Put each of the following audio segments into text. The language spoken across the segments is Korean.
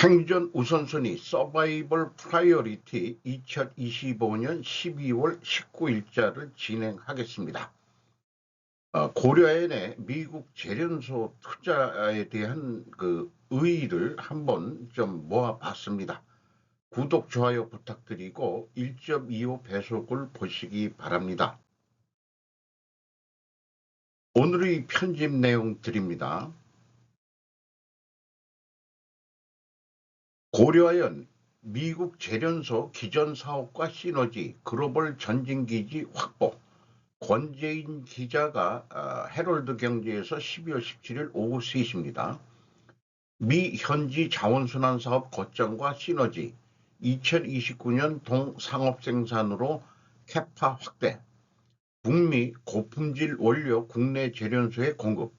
생존 우선순위 서바이벌 프라이어리티 2025년 12월 19일자를 진행하겠습니다. 고려엔의 미국 재련소 투자에 대한 의의를 한번 좀 모아봤습니다. 구독, 좋아요 부탁드리고 1.25 배속을 보시기 바랍니다. 오늘의 편집 내용 드립니다. 고려엔 미국 재련소 기존 사업과 시너지, 글로벌 전진기지 확보. 권재인 기자가 헤럴드 경제에서 12월 17일 오후 3시입니다. 미 현지 자원순환 사업 거점과 시너지, 2029년 동상업 생산으로 캐파 확대, 북미 고품질 원료 국내 재련소의 공급,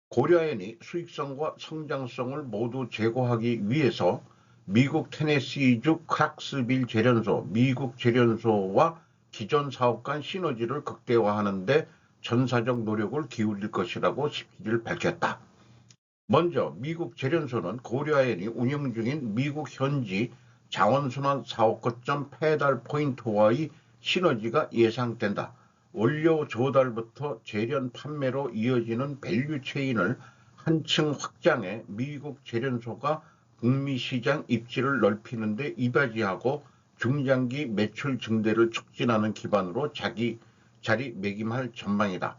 고려엔이 수익성과 성장성을 모두 제고하기 위해서 미국 테네시주 크락스빌 재련소, 미국 재련소와 기존 사업 간 시너지를 극대화하는 데 전사적 노력을 기울일 것이라고 17일 밝혔다. 먼저 미국 재련소는 고려엔이 운영 중인 미국 현지 자원순환 사업 거점 페달 포인트와의 시너지가 예상된다. 원료 조달부터 재련 판매로 이어지는 밸류 체인을 한층 확장해 미국 재련소가 북미 시장 입지를 넓히는 데 이바지하고 중장기 매출 증대를 촉진하는 기반으로 자리매김할 전망이다.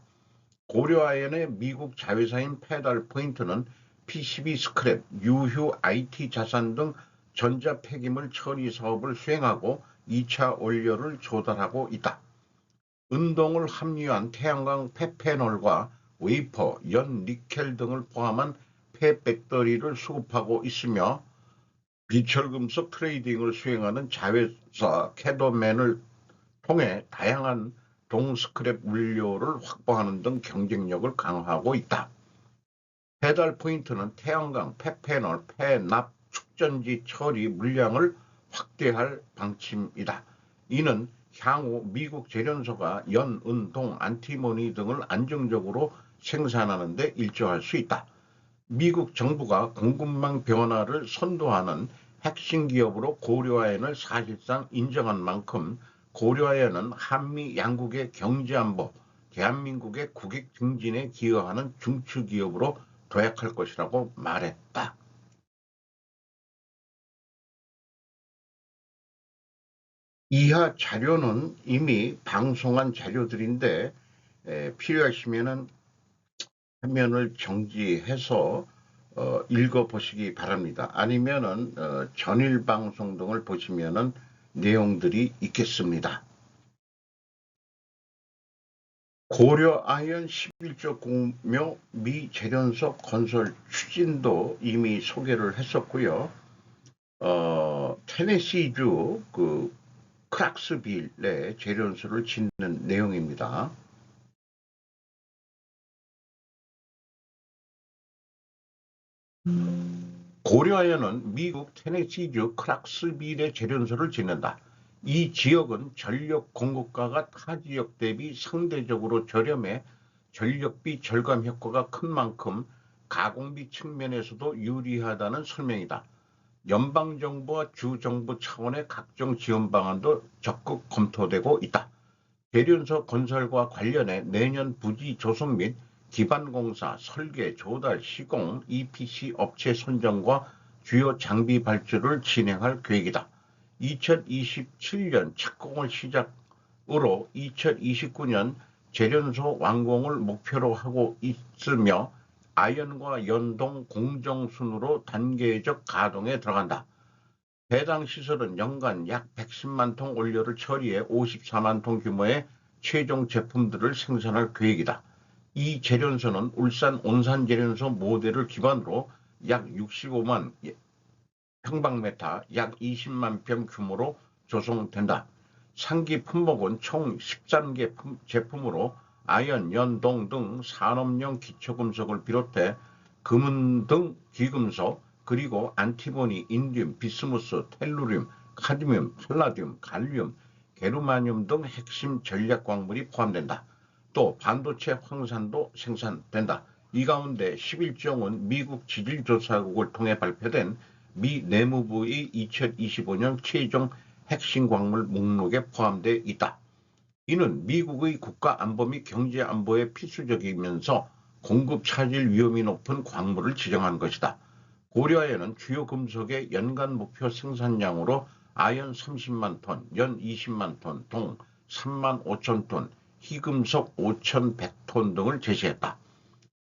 고려아연의 미국 자회사인 페달 포인트는 PCB 스크랩, 유휴 IT 자산 등 전자 폐기물 처리 사업을 수행하고 2차 원료를 조달하고 있다. 은동을 함유한 태양광 폐패널과 웨이퍼, 연 니켈 등을 포함한 폐배터리를 수급하고 있으며 비철금속 트레이딩을 수행하는 자회사 캐더맨을 통해 다양한 동스크랩 원료를 확보하는 등 경쟁력을 강화하고 있다. 페달 포인트는 태양광, 폐패널, 폐납, 축전지 처리 물량을 확대할 방침이다. 이는 향후 미국 재련소가 연, 은, 동, 안티모니 등을 안정적으로 생산하는 데 일조할 수 있다. 미국 정부가 공급망 변화를 선도하는 핵심 기업으로 고려아연을 사실상 인정한 만큼 고려아연은 한미 양국의 경제안보, 대한민국의 국익 증진에 기여하는 중추기업으로 도약할 것이라고 말했다. 이하 자료는 이미 방송한 자료들인데 필요하시면 화면을 정지해서 읽어보시기 바랍니다. 아니면은 전일 방송 등을 보시면은 내용들이 있겠습니다. 고려아연 11조 공묘 미 재련소 건설 추진도 이미 소개를 했었고요. 테네시주 크락스빌에 재련소를 짓는 내용입니다. 고려아연은 미국 테네시주 크락스빌에 재련소를 짓는다. 이 지역은 전력 공급가가 타 지역 대비 상대적으로 저렴해 전력비 절감 효과가 큰 만큼 가공비 측면에서도 유리하다는 설명이다. 연방정부와 주정부 차원의 각종 지원 방안도 적극 검토되고 있다. 재련소 건설과 관련해 내년 부지 조성 및 기반공사, 설계, 조달, 시공, EPC 업체 선정과 주요 장비 발주를 진행할 계획이다. 2027년 착공을 시작으로 2029년 재련소 완공을 목표로 하고 있으며 아연과 연동 공정순으로 단계적 가동에 들어간다. 해당 시설은 연간 약 110만 통 원료를 처리해 54만 통 규모의 최종 제품들을 생산할 계획이다. 이 재련소는 울산 온산재련소 모델을 기반으로 약 65만 평방미터, 약 20만 평 규모로 조성된다. 상기 품목은 총 13개 제품으로 아연, 연동 등 산업용 기초금속을 비롯해 금은 등 귀금속, 그리고 안티모니, 인듐, 비스무스, 텔루륨, 카드뮴, 팔라듐, 갈륨, 게르마늄 등 핵심 전략 광물이 포함된다. 또 반도체 황산도 생산된다. 이 가운데 11종은 미국 지질조사국을 통해 발표된 미 내무부의 2025년 최종 핵심 광물 목록에 포함되어 있다. 이는 미국의 국가안보 및 경제안보에 필수적이면서 공급 차질 위험이 높은 광물을 지정한 것이다. 고려하에는 주요 금속의 연간 목표 생산량으로 아연 30만 톤, 연 20만 톤, 동 3만 5천 톤, 희금속 5,100톤 등을 제시했다.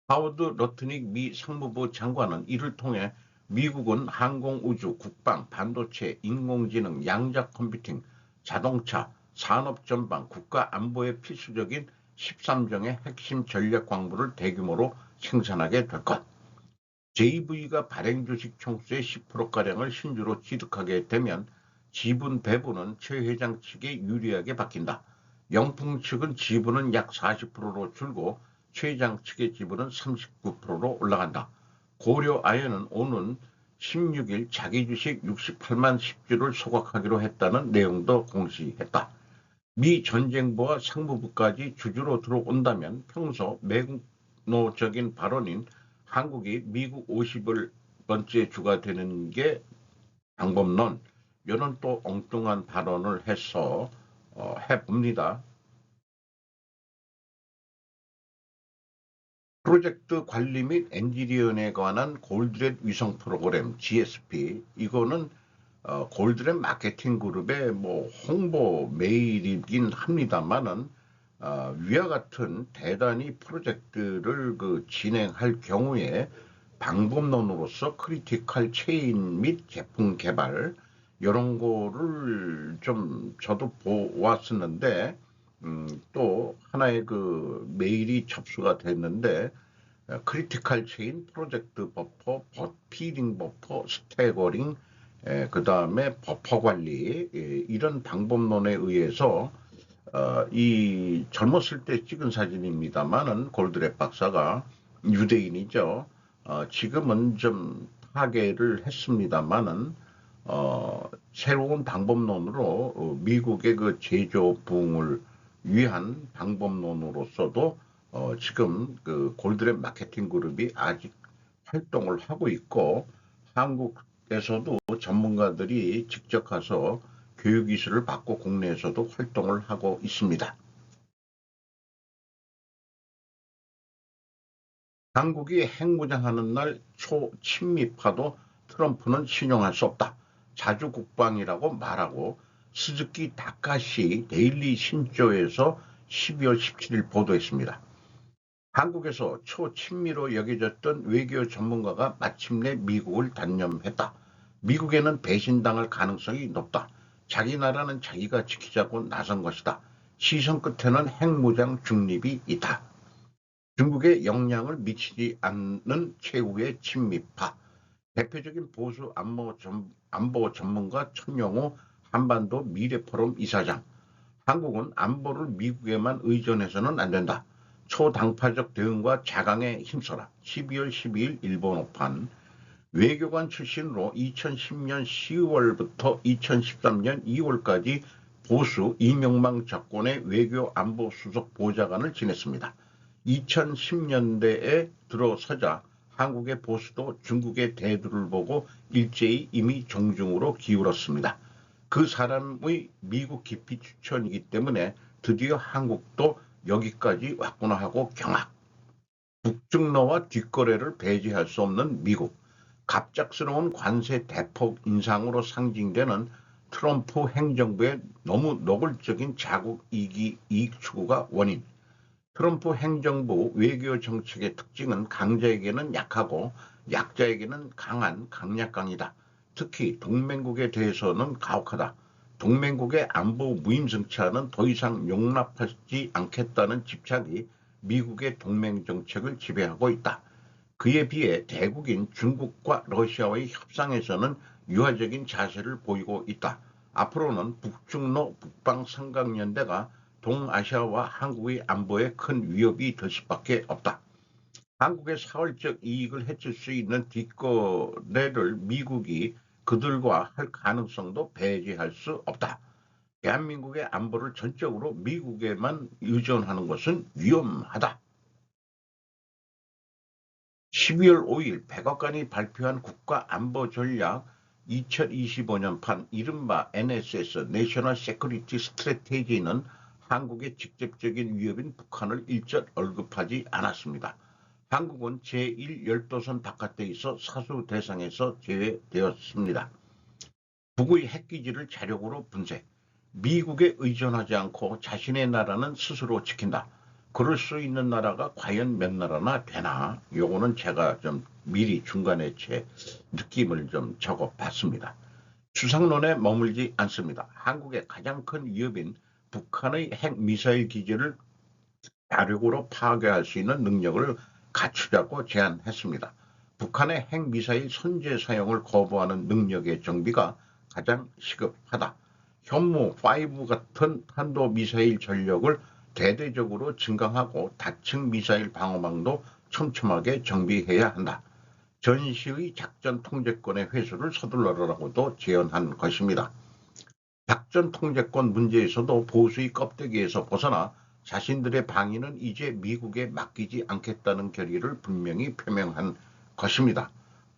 하워드 러트닉 미 상무부 장관은 이를 통해 미국은 항공, 우주, 국방, 반도체, 인공지능, 양자 컴퓨팅, 자동차, 산업 전반, 국가 안보에 필수적인 13종의 핵심 전략 광물을 대규모로 생산하게 될 것. JV가 발행 주식 총수의 10%가량을 신주로 취득하게 되면 지분 배분은 최 회장 측에 유리하게 바뀐다. 영풍 측은 지분은 약 40%로 줄고 최 회장 측의 지분은 39%로 올라간다. 고려아연은 오는 16일 자기 주식 68만 10주를 소각하기로 했다는 내용도 공시했다. 미 전쟁부와 상무부까지 주주로 들어온다면 평소 매국노적인 발언인 한국이 미국 50번째 주가 되는 게 방법론, 이런 또 엉뚱한 발언을 해서 해봅니다. 프로젝트 관리 및 엔지니어링에 관한 골드렛 위성 프로그램 GSP, 이거는 골드렛 마케팅 그룹의 뭐 홍보 메일이긴 합니다만은 위와 같은 대단히 프로젝트를 진행할 경우에 방법론으로서 크리티컬 체인 및 제품 개발 이런 거를 좀 저도 보았었는데 또 하나의 메일이 접수가 됐는데 크리티컬 체인, 프로젝트 버퍼, 피딩 버퍼, 스태거링, 그 다음에 버퍼 관리, 이런 방법론에 의해서 이 젊었을 때 찍은 사진입니다만은 골드렛 박사가 유대인이죠. 지금은 좀 파괴를 했습니다만은 새로운 방법론으로 미국의 제조 부흥을 위한 방법론으로서도 지금 골드렛 마케팅 그룹이 아직 활동을 하고 있고 한국에서도 전문가들이 직접 가서 교육 이수를 받고 국내에서도 활동을 하고 있습니다. 한국이 핵무장하는 날 초친미파도 트럼프는 신용할 수 없다. 자주 국방이라고 말하고 스즈키 다카시 데일리 신조에서 12월 17일 보도했습니다. 한국에서 초친미로 여겨졌던 외교 전문가가 마침내 미국을 단념했다. 미국에는 배신당할 가능성이 높다. 자기 나라는 자기가 지키자고 나선 것이다. 시선 끝에는 핵무장 중립이 있다. 중국에 영향을 미치지 않는 최후의 친미파. 대표적인 보수 안보 전문가 천영호 한반도 미래포럼 이사장. 한국은 안보를 미국에만 의존해서는 안 된다. 초당파적 대응과 자강에 힘써라. 12월 12일 일본 오판. 외교관 출신으로 2010년 10월부터 2013년 2월까지 보수 이명박 정권의 외교 안보 수석 보좌관을 지냈습니다. 2010년대에 들어서자 한국의 보수도 중국의 대두를 보고 일제히 이미 종중으로 기울었습니다. 그 사람의 미국 기피 추천이기 때문에 드디어 한국도 여기까지 왔구나 하고 경악. 북중러와 뒷거래를 배제할 수 없는 미국. 갑작스러운 관세 대폭 인상으로 상징되는 트럼프 행정부의 너무 노골적인 자국 이익 추구가 원인. 트럼프 행정부 외교 정책의 특징은 강자에게는 약하고 약자에게는 강한 강약강이다. 특히 동맹국에 대해서는 가혹하다. 동맹국의 안보 무임승차는 더 이상 용납하지 않겠다는 집착이 미국의 동맹 정책을 지배하고 있다. 그에 비해 대국인 중국과 러시아와의 협상에서는 유화적인 자세를 보이고 있다. 앞으로는 북중러 북방삼각연대가 동아시아와 한국의 안보에 큰 위협이 될 수밖에 없다. 한국의 사활적 이익을 해칠 수 있는 뒷거래를 미국이 그들과 할 가능성도 배제할 수 없다. 대한민국의 안보를 전적으로 미국에만 의존하는 것은 위험하다. 12월 5일 백악관이 발표한 국가안보전략 2025년판 이른바 NSS (National Security Strategy는) 한국의 직접적인 위협인 북한을 일절 언급하지 않았습니다. 한국은 제1열도선 바깥에 있어 사수 대상에서 제외되었습니다. 북의 핵기지를 자력으로 분쇄, 미국에 의존하지 않고 자신의 나라는 스스로 지킨다. 그럴 수 있는 나라가 과연 몇 나라나 되나? 요거는 제가 좀 미리 중간에 제 느낌을 좀 적어봤습니다. 추상론에 머물지 않습니다. 한국의 가장 큰 위협인 북한의 핵미사일 기지를 자력으로 파괴할 수 있는 능력을 갖추자고 제안했습니다. 북한의 핵미사일 선제 사용을 거부하는 능력의 정비가 가장 시급하다. 현무5 같은 탄도미사일 전력을 대대적으로 증강하고 다층 미사일 방어망도 촘촘하게 정비해야 한다. 전시의 작전 통제권의 회수를 서둘러라고도 제언한 것입니다. 작전 통제권 문제에서도 보수의 껍데기에서 벗어나 자신들의 방위는 이제 미국에 맡기지 않겠다는 결의를 분명히 표명한 것입니다.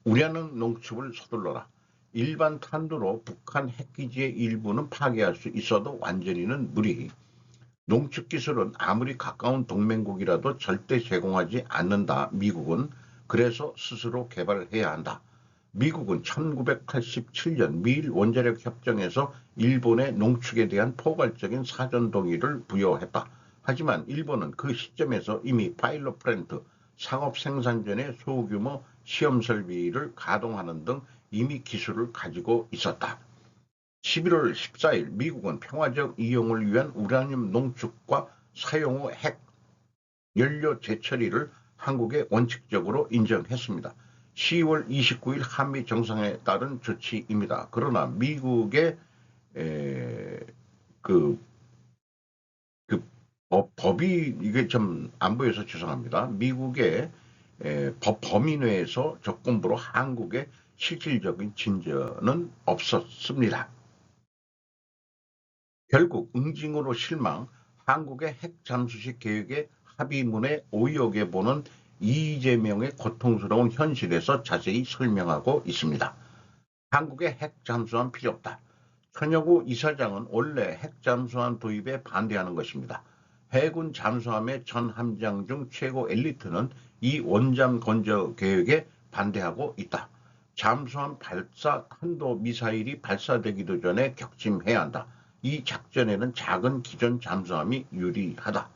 우려하는 농축을 서둘러라. 일반 탄두로 북한 핵기지의 일부는 파괴할 수 있어도 완전히는 무리. 농축기술은 아무리 가까운 동맹국이라도 절대 제공하지 않는다. 미국은 그래서 스스로 개발해야 한다. 미국은 1987년 미일 원자력 협정에서 일본의 농축에 대한 포괄적인 사전 동의를 부여했다. 하지만 일본은 그 시점에서 이미 파일럿 플랜트, 상업 생산전의 소규모 시험 설비를 가동하는 등 이미 기술을 가지고 있었다. 11월 14일 미국은 평화적 이용을 위한 우라늄 농축과 사용 후 핵 연료 재처리를 한국에 원칙적으로 인정했습니다. 10월 29일 한미 정상에 따른 조치입니다. 그러나 미국의 법이 이게 좀 안 보여서 죄송합니다. 미국의 법 범위 내에서 조건부로 한국의 실질적인 진전은 없었습니다. 결국 응징으로 실망, 한국의 핵 잠수식 계획의 합의문에 오역에 보는 이재명의 고통스러운 현실에서 자세히 설명하고 있습니다. 한국의 핵 잠수함 필요 없다. 천여구 이사장은 원래 핵 잠수함 도입에 반대하는 것입니다. 해군 잠수함의 전 함장 중 최고 엘리트는 이 원잠 건조 계획에 반대하고 있다. 잠수함 발사 탄도미사일이 발사되기도 전에 격침해야 한다. 이 작전에는 작은 기존 잠수함이 유리하다.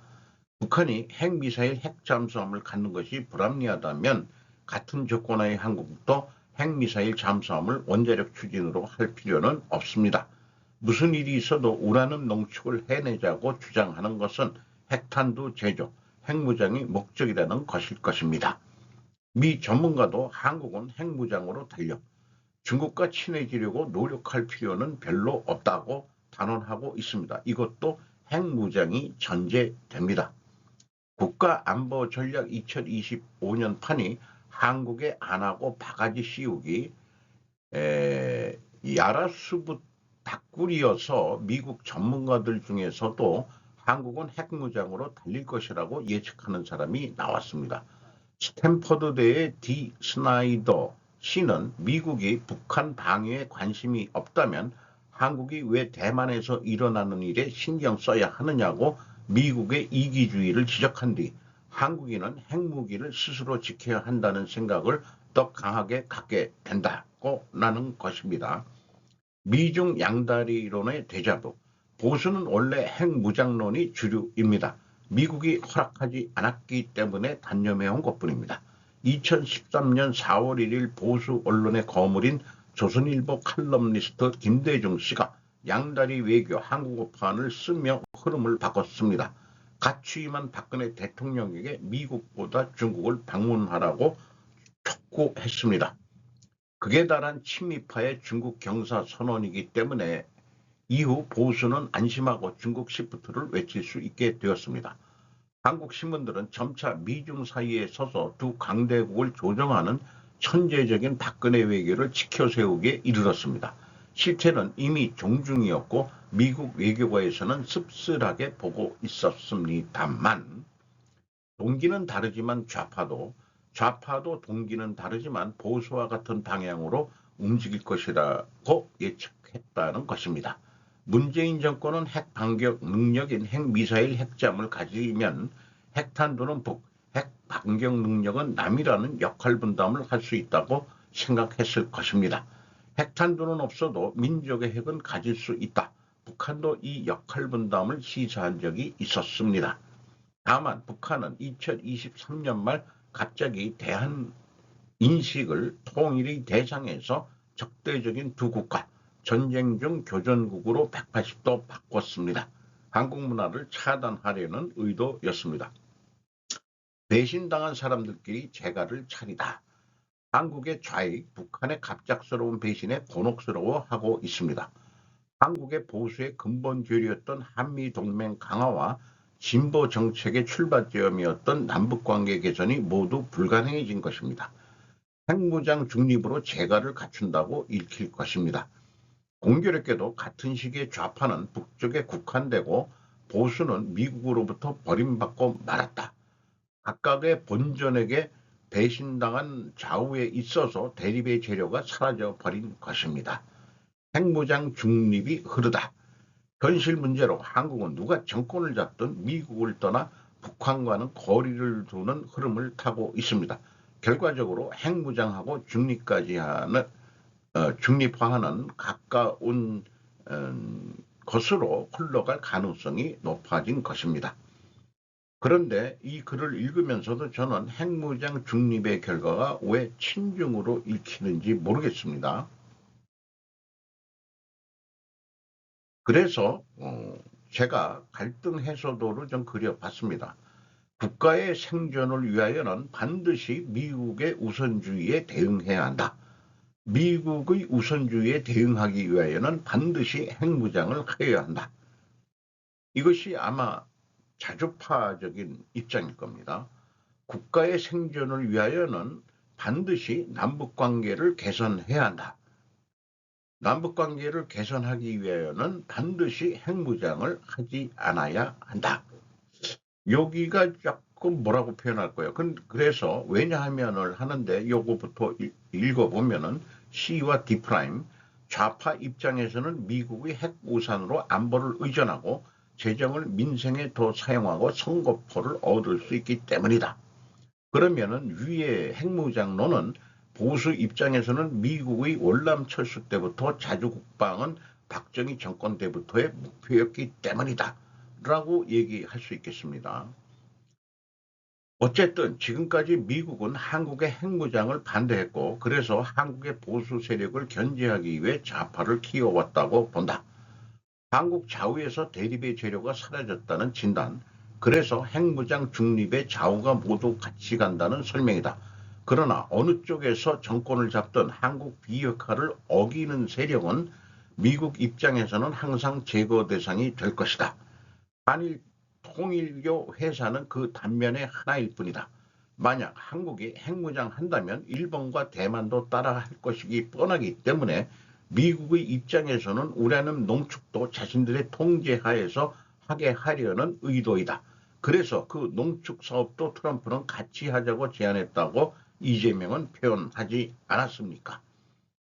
북한이 핵미사일 핵잠수함을 갖는 것이 불합리하다면 같은 조건하의 한국도 핵미사일 잠수함을 원자력 추진으로 할 필요는 없습니다. 무슨 일이 있어도 우라늄 농축을 해내자고 주장하는 것은 핵탄두 제조, 핵무장이 목적이라는 것일 것입니다. 미 전문가도 한국은 핵무장으로 달려 중국과 친해지려고 노력할 필요는 별로 없다고 단언하고 있습니다. 이것도 핵무장이 전제됩니다. 국가안보전략 2025년 판이 한국에 안 하고 바가지 씌우기 야라수부 닭굴이어서 미국 전문가들 중에서도 한국은 핵무장으로 달릴 것이라고 예측하는 사람이 나왔습니다. 스탠퍼드대의 디 스나이더 씨는 미국이 북한 방위에 관심이 없다면 한국이 왜 대만에서 일어나는 일에 신경 써야 하느냐고 미국의 이기주의를 지적한 뒤 한국인은 핵무기를 스스로 지켜야 한다는 생각을 더 강하게 갖게 된다고 나는 것입니다. 미중 양다리론의 데자부. 보수는 원래 핵무장론이 주류입니다. 미국이 허락하지 않았기 때문에 단념해온 것뿐입니다. 2013년 4월 1일 보수 언론의 거물인 조선일보 칼럼니스트 김대중 씨가 양다리 외교 한국어판을 쓰며 흐름을 바꿨습니다. 갓 취임한 박근혜 대통령에게 미국보다 중국을 방문하라고 촉구했습니다. 극에 달한 친미파의 중국 경사 선언이기 때문에 이후 보수는 안심하고 중국 시프트를 외칠 수 있게 되었습니다. 한국 신문들은 점차 미중 사이에 서서 두 강대국을 조정하는 천재적인 박근혜 외교를 지켜세우기에 이르렀습니다. 실체는 이미 종중이었고 미국 외교가에서는 씁쓸하게 보고 있었습니다만 동기는 다르지만 좌파도 동기는 다르지만 보수와 같은 방향으로 움직일 것이라고 예측했다는 것입니다. 문재인 정권은 핵 반격 능력인 핵미사일 핵잠을 가지면 핵탄두는 북, 핵 반격 능력은 남이라는 역할 분담을 할 수 있다고 생각했을 것입니다. 핵탄두는 없어도 민족의 핵은 가질 수 있다. 북한도 이 역할 분담을 시사한 적이 있었습니다. 다만 북한은 2023년 말 갑자기 대한 인식을 통일의 대상에서 적대적인 두 국가, 전쟁 중 교전국으로 180도 바꿨습니다. 한국 문화를 차단하려는 의도였습니다. 배신당한 사람들끼리 재갈을 차리다. 한국의 좌익, 북한의 갑작스러운 배신에 곤혹스러워하고 있습니다. 한국의 보수의 근본 교리였던 한미동맹 강화와 진보 정책의 출발점이었던 남북관계 개선이 모두 불가능해진 것입니다. 핵무장 중립으로 재갈을 갖춘다고 읽힐 것입니다. 공교롭게도 같은 시기에 좌파는 북쪽에 국한되고 보수는 미국으로부터 버림받고 말았다. 각각의 본전에게 배신당한 좌우에 있어서 대립의 재료가 사라져 버린 것입니다. 핵무장 중립이 흐르다. 현실 문제로 한국은 누가 정권을 잡든 미국을 떠나 북한과는 거리를 두는 흐름을 타고 있습니다. 결과적으로 핵무장하고 중립화하는 가까운 것으로 흘러갈 가능성이 높아진 것입니다. 그런데 이 글을 읽으면서도 저는 핵무장 중립의 결과가 왜 친중으로 읽히는지 모르겠습니다. 그래서 제가 갈등 해소도를 좀 그려봤습니다. 국가의 생존을 위하여는 반드시 미국의 우선주의에 대응해야 한다. 미국의 우선주의에 대응하기 위하여는 반드시 핵무장을 하여야 한다. 이것이 아마 자주파적인 입장일 겁니다. 국가의 생존을 위하여는 반드시 남북관계를 개선해야 한다. 남북관계를 개선하기 위하여는 반드시 핵무장을 하지 않아야 한다. 여기가 조금 뭐라고 표현할 거예요. 그래서 왜냐하면을 하는데 요거부터 읽어보면은 C와 D 프라임 좌파 입장에서는 미국의 핵우산으로 안보를 의존하고 재정을 민생에 더 사용하고 선거표를 얻을 수 있기 때문이다. 그러면은 위의 핵무장론은 보수 입장에서는 미국의 월남 철수 때부터 자주국방은 박정희 정권 때부터의 목표였기 때문이다. 라고 얘기할 수 있겠습니다. 어쨌든 지금까지 미국은 한국의 핵무장을 반대했고 그래서 한국의 보수 세력을 견제하기 위해 좌파를 키워왔다고 본다. 한국 좌우에서 대립의 재료가 사라졌다는 진단, 그래서 핵무장 중립의 좌우가 모두 같이 간다는 설명이다. 그러나 어느 쪽에서 정권을 잡든 한국 비역할을 어기는 세력은 미국 입장에서는 항상 제거 대상이 될 것이다. 한일 통일교 회사는 그 단면의 하나일 뿐이다. 만약 한국이 핵무장 한다면 일본과 대만도 따라할 것이기 뻔하기 때문에 미국의 입장에서는 우라늄 농축도 자신들의 통제하에서 하게 하려는 의도이다. 그래서 그 농축 사업도 트럼프는 같이 하자고 제안했다고 이재명은 표현하지 않았습니까?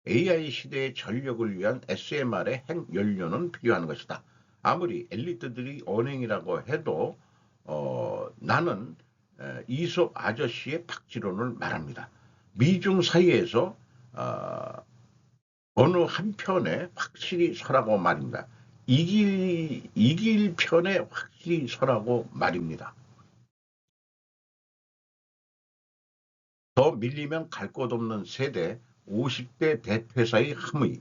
AI 시대의 전력을 위한 SMR의 핵 연료는 필요한 것이다. 아무리 엘리트들이 언행이라고 해도 나는 이솝 아저씨의 박지론을 말합니다. 미중 사이에서 어느 한편에 확실히 서라고 말입니다. 이길 편에 확실히 서라고 말입니다. 더 밀리면 갈 곳 없는 세대 50대 대퇴사의 함의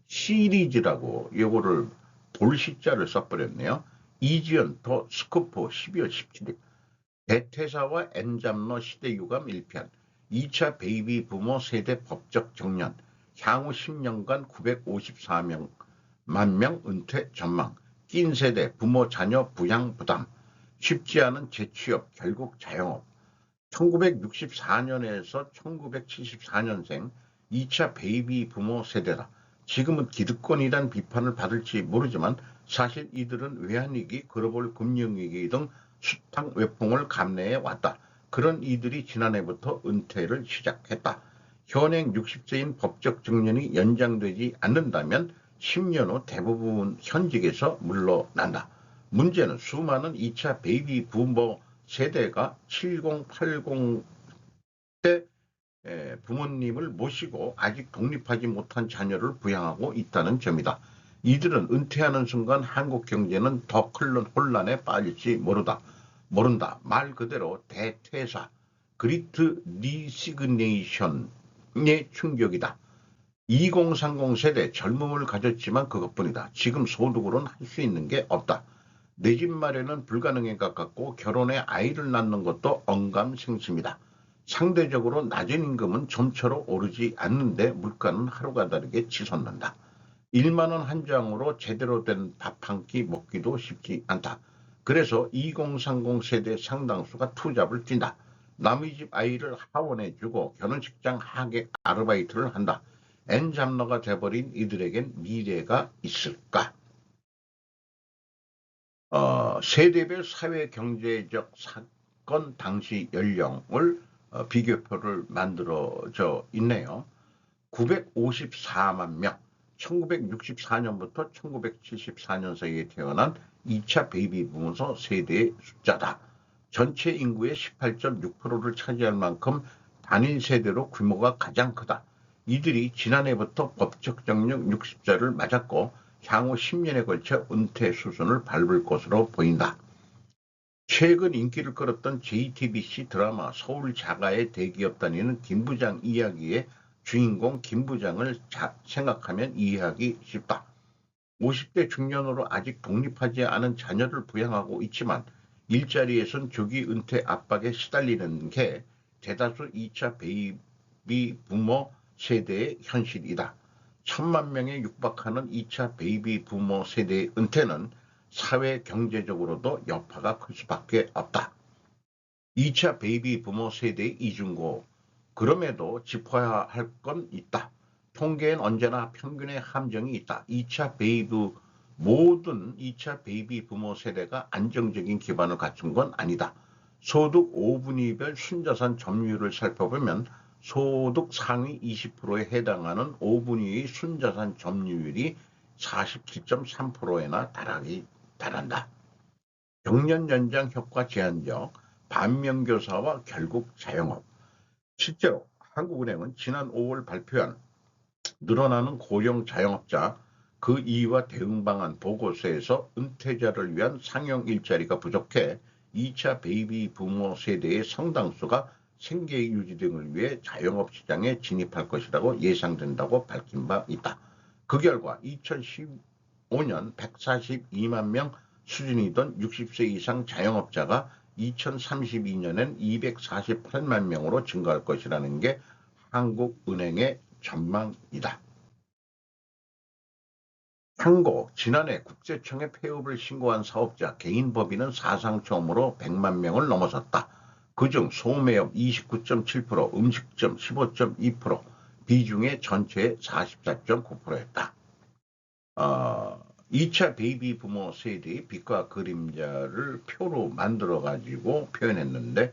시리즈라고 요거를 볼시자를 써버렸네요. 이지연 더 스코프 12월 17일 대퇴사와 엔잡러 시대유감 1편 2차 베이비 부모 세대 법적 정년 향후 10년간 954만 명 은퇴 전망 낀 세대 부모 자녀 부양 부담 쉽지 않은 재취업 결국 자영업 1964년에서 1974년생 2차 베이비 부모 세대다. 지금은 기득권이란 비판을 받을지 모르지만 사실 이들은 외환위기, 글로벌 금융위기 등 숱한 외풍을 감내해 왔다. 그런 이들이 지난해부터 은퇴를 시작했다. 현행 60세인 법적 정년이 연장되지 않는다면 10년 후 대부분 현직에서 물러난다. 문제는 수많은 2차 베이비 부모 세대가 70, 80대 부모님을 모시고 아직 독립하지 못한 자녀를 부양하고 있다는 점이다. 이들은 은퇴하는 순간 한국 경제는 더 큰 혼란에 빠질지 모른다. 말 그대로 대퇴사, 그리트 리시그네이션의 충격이다. 2030 세대 젊음을 가졌지만 그것뿐이다. 지금 소득으로는 할 수 있는 게 없다. 내 집 마련은 불가능에 가깝고 결혼해 아이를 낳는 것도 언감생심이다. 상대적으로 낮은 임금은 점차로 오르지 않는데 물가는 하루가 다르게 치솟는다. 1만 원 한 장으로 제대로 된 밥 한 끼 먹기도 쉽지 않다. 그래서 2030 세대 상당수가 투잡을 뛴다. 남의 집 아이를 하원해주고 결혼식장 하객 아르바이트를 한다. N잡러가 돼버린 이들에겐 미래가 있을까? 세대별 사회경제적 사건 당시 연령을 비교표를 만들어져 있네요. 954만 명, 1964년부터 1974년 사이에 태어난 2차 베이비 부모서 세대의 숫자다. 전체 인구의 18.6%를 차지할 만큼 단일 세대로 규모가 가장 크다. 이들이 지난해부터 법적 정년 60세를 맞았고 향후 10년에 걸쳐 은퇴 수순을 밟을 것으로 보인다. 최근 인기를 끌었던 JTBC 드라마 서울 자가의 대기업 다니는 김 부장 이야기의 주인공 김 부장을 생각하면 이해하기 쉽다. 50대 중년으로 아직 독립하지 않은 자녀를 부양하고 있지만 일자리에선 조기 은퇴 압박에 시달리는 게 대다수 2차 베이비 부모 세대의 현실이다. 1,000만 명에 육박하는 2차 베이비 부모 세대의 은퇴는 사회 경제적으로도 여파가 클 수밖에 없다. 2차 베이비 부모 세대의 이중고. 그럼에도 짚어야 할 건 있다. 통계엔 언제나 평균의 함정이 있다. 모든 2차 베이비 부모 세대가 안정적인 기반을 갖춘 건 아니다. 소득 5분위별 순자산 점유율을 살펴보면 소득 상위 20%에 해당하는 5분위의 순자산 점유율이 47.3%에나 달한다. 경년 연장 효과 제한적, 반면교사와 결국 자영업. 실제로 한국은행은 지난 5월 발표한 늘어나는 고령 자영업자 그 이유와 대응 방안 보고서에서 은퇴자를 위한 상용 일자리가 부족해 2차 베이비 부모 세대의 상당수가 생계 유지 등을 위해 자영업 시장에 진입할 것이라고 예상된다고 밝힌 바 있다. 그 결과 2015년 142만 명 수준이던 60세 이상 자영업자가 2032년엔 248만 명으로 증가할 것이라는 게 한국은행의 전망이다. 참고 지난해 국세청에 폐업을 신고한 사업자 개인 법인은 사상 처음으로 100만 명을 넘어섰다. 그중 소매업 29.7%, 음식점 15.2%, 비중의 전체의 44.9%였다. 2차 베이비 부모 세대의 빛과 그림자를 표로 만들어가지고 표현했는데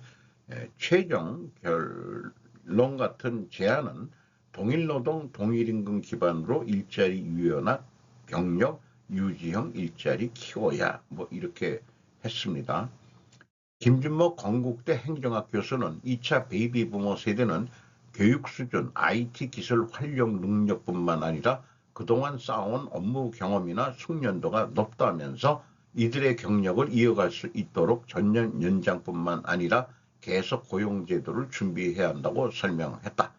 최종 결론 같은 제안은 동일노동 동일임금 기반으로 일자리 유연화 경력 유지형 일자리 키워야 이렇게 했습니다. 김준모 건국대 행정학 교수는 2차 베이비 부모 세대는 교육 수준, IT 기술 활용 능력뿐만 아니라 그동안 쌓아온 업무 경험이나 숙련도가 높다면서 이들의 경력을 이어갈 수 있도록 전년 연장뿐만 아니라 계속 고용제도를 준비해야 한다고 설명했다.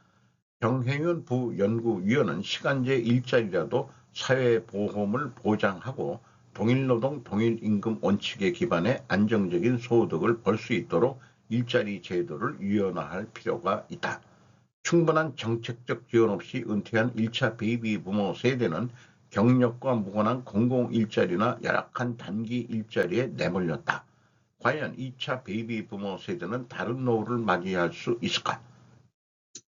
정혜윤 부연구위원은 시간제 일자리라도 사회보험을 보장하고 동일노동 동일임금 원칙에 기반해 안정적인 소득을 벌 수 있도록 일자리 제도를 유연화할 필요가 있다. 충분한 정책적 지원 없이 은퇴한 1차 베이비 부모 세대는 경력과 무관한 공공 일자리나 열악한 단기 일자리에 내몰렸다. 과연 2차 베이비 부모 세대는 다른 노후를 맞이할 수 있을까?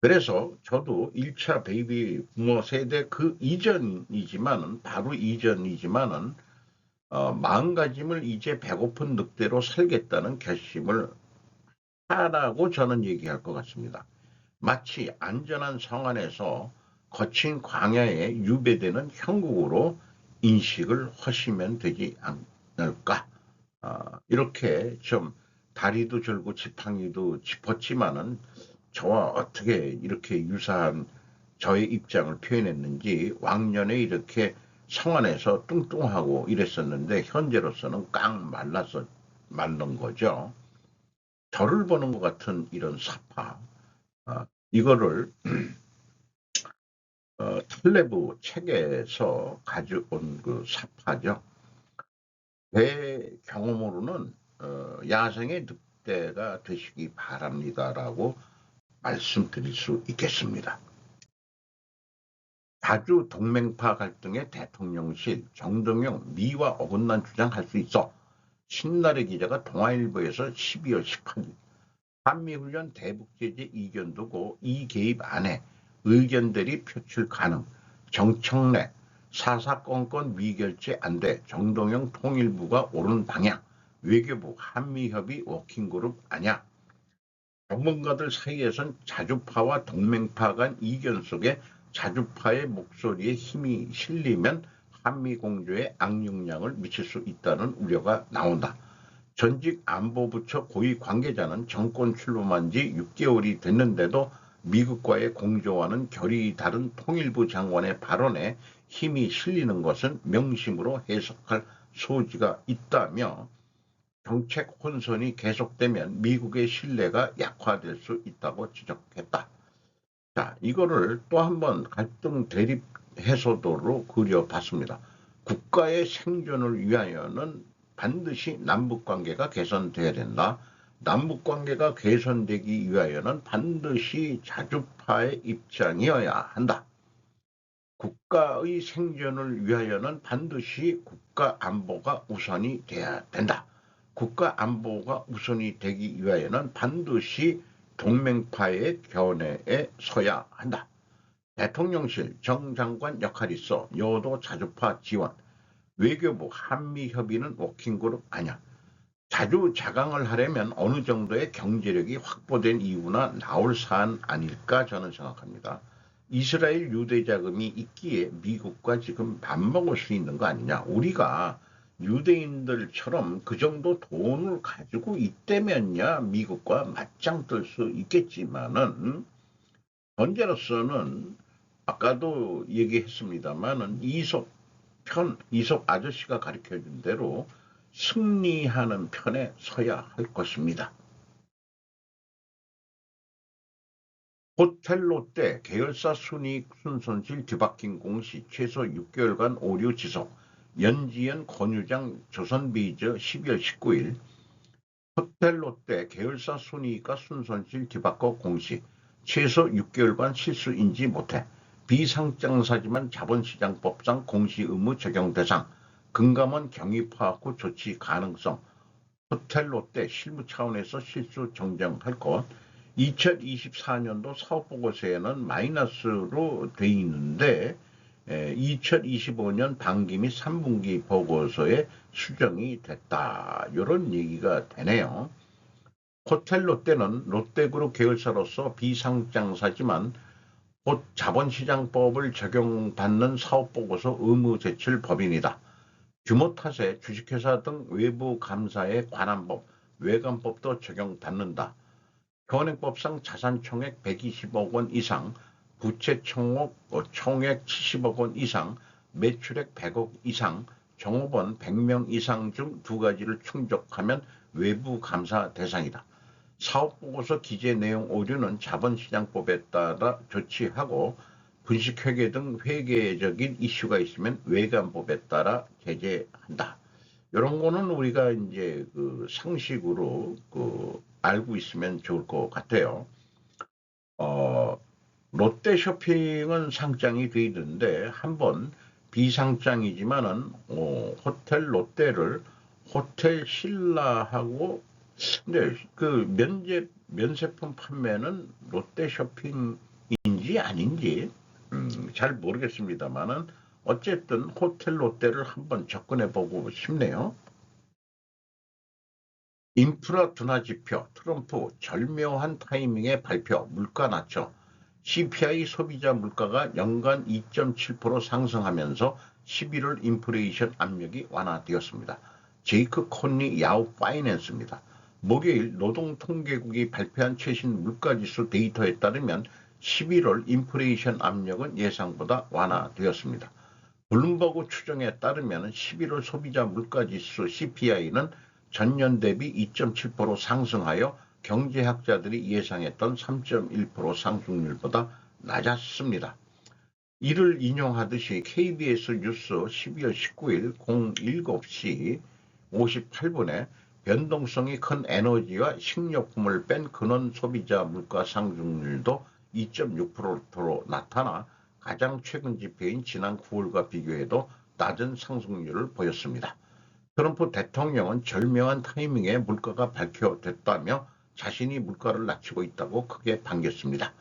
그래서 저도 1차 베이비 부모 세대 바로 이전이지만은 마음가짐을 이제 배고픈 늑대로 살겠다는 결심을 하라고 저는 얘기할 것 같습니다. 마치 안전한 성안에서 거친 광야에 유배되는 형국으로 인식을 하시면 되지 않을까. 이렇게 좀 다리도 절고 지팡이도 짚었지만은 저와 어떻게 이렇게 유사한 저의 입장을 표현했는지, 왕년에 이렇게 성안에서 뚱뚱하고 이랬었는데 현재로서는 깡 말라서 말른 거죠. 저를 보는 것 같은 이런 사파, 이거를 탈레브 책에서 가져온 그 사파죠. 제 경험으로는 야생의 늑대가 되시기 바랍니다라고 말씀드릴 수 있겠습니다. 자주 동맹파 갈등의 대통령실 정동영 미와 어긋난 주장할 수 있어. 신나래 기자가 동아일보에서 12월 18일 한미훈련 대북제재 이견 두고 이 개입 안에 의견들이 표출 가능. 정청래 사사건건 미결제 안 돼. 정동영 통일부가 옳은 방향. 외교부 한미협의 워킹그룹 아냐. 전문가들 사이에선 자주파와 동맹파 간 이견 속에 자주파의 목소리에 힘이 실리면 한미공조에 악영향을 미칠 수 있다는 우려가 나온다. 전직 안보부처 고위 관계자는 정권 출범한 지 6개월이 됐는데도 미국과의 공조와는 결이 다른 통일부 장관의 발언에 힘이 실리는 것은 명심으로 해석할 소지가 있다며, 정책 혼선이 계속되면 미국의 신뢰가 약화될 수 있다고 지적했다. 자, 이거를 또 한번 갈등 대립 해소도로 그려봤습니다. 국가의 생존을 위하여는 반드시 남북관계가 개선돼야 된다. 남북관계가 개선되기 위하여는 반드시 자주파의 입장이어야 한다. 국가의 생존을 위하여는 반드시 국가 안보가 우선이 돼야 된다. 국가 안보가 우선이 되기 위하여는 반드시 동맹파의 견해에 서야 한다. 대통령실 정 장관 역할이 있어 여도 자주파 지원, 외교부 한미협의는 워킹그룹 아냐. 자주 자강을 하려면 어느 정도의 경제력이 확보된 이유나 나올 사안 아닐까 저는 생각합니다. 이스라엘 유대 자금이 있기에 미국과 지금 맞먹을 수 있는 거 아니냐. 우리가 유대인들처럼 그 정도 돈을 가지고 있다면야 미국과 맞짱 뜰 수 있겠지만은, 현재로서는 아까도 얘기했습니다만은 이솝 아저씨가 가르쳐준 대로 승리하는 편에 서야 할 것입니다. 호텔 롯데 계열사 순이익 순손실 뒤바뀐 공시 최소 6개월간 오류 지속. 연지연 권유장 조선비저 12월 19일 호텔 롯데 계열사 순이익과 순손실 뒤바꿔 공시 최소 6개월간 실수 인지 못해. 비상장사지만 자본시장법상 공시 의무 적용 대상. 금감원 경위 파악 후 조치 가능성. 호텔 롯데 실무 차원에서 실수 정정할 것. 2024년도 사업보고서에는 마이너스로 돼 있는데 2025년 반기 및 3분기 보고서에 수정이 됐다. 이런 얘기가 되네요. 호텔 롯데는 롯데그룹 계열사로서 비상장사지만 곧 자본시장법을 적용받는 사업보고서 의무 제출 법인이다. 규모 탓에 주식회사 등 외부 감사에 관한 법, 외관법도 적용받는다. 현행법상 자산총액 120억 원 이상, 부채 총액 70억 원 이상, 매출액 100억 이상, 종업원 100명 이상 중 두 가지를 충족하면 외부 감사 대상이다. 사업보고서 기재 내용 오류는 자본시장법에 따라 조치하고, 분식회계 등 회계적인 이슈가 있으면 외관법에 따라 제재한다. 이런 거는 우리가 이제 그 상식으로 알고 있으면 좋을 것 같아요. 어, 롯데쇼핑은 상장이 돼 있는데 한번 비상장이지만은 호텔 롯데를 호텔 신라하고, 근데 그 면세품 판매는 롯데쇼핑인지 아닌지 잘 모르겠습니다만은 어쨌든 호텔 롯데를 한번 접근해 보고 싶네요. 인프라 둔화 지표, 트럼프 절묘한 타이밍에 발표, 물가 낮춰. CPI 소비자 물가가 연간 2.7% 상승하면서 11월 인플레이션 압력이 완화되었습니다. 제이크 콘리 야후 파이낸스입니다. 목요일 노동통계국이 발표한 최신 물가지수 데이터에 따르면 11월 인플레이션 압력은 예상보다 완화되었습니다. 블룸버그 추정에 따르면 11월 소비자 물가지수 CPI는 전년 대비 2.7% 상승하여 경제학자들이 예상했던 3.1% 상승률보다 낮았습니다. 이를 인용하듯이 KBS 뉴스 12월 19일 07시 58분에 변동성이 큰 에너지와 식료품을 뺀 근원 소비자 물가 상승률도 2.6%로 나타나 가장 최근 지표인 지난 9월과 비교해도 낮은 상승률을 보였습니다. 트럼프 대통령은 절묘한 타이밍에 물가가 발표됐다며 자신이 물가를 낮추고 있다고 크게 반겼습니다.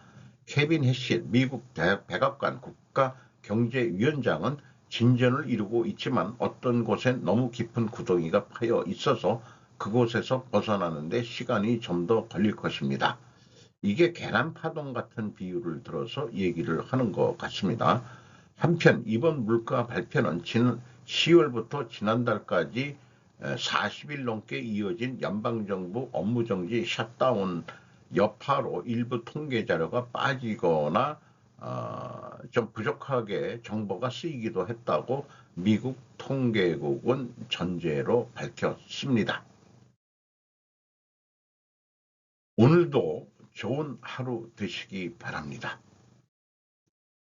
케빈 해시 미국 백악관 국가경제위원장은 진전을 이루고 있지만 어떤 곳엔 너무 깊은 구덩이가 파여 있어서 그곳에서 벗어나는 데 시간이 좀 더 걸릴 것입니다. 이게 계란 파동 같은 비유를 들어서 얘기를 하는 것 같습니다. 한편 이번 물가 발표는 10월부터 지난달까지 40일 넘게 이어진 연방정부 업무정지 셧다운 여파로 일부 통계 자료가 빠지거나 좀 부족하게 정보가 쓰이기도 했다고 미국 통계국은 전제로 밝혔습니다. 오늘도 좋은 하루 되시기 바랍니다.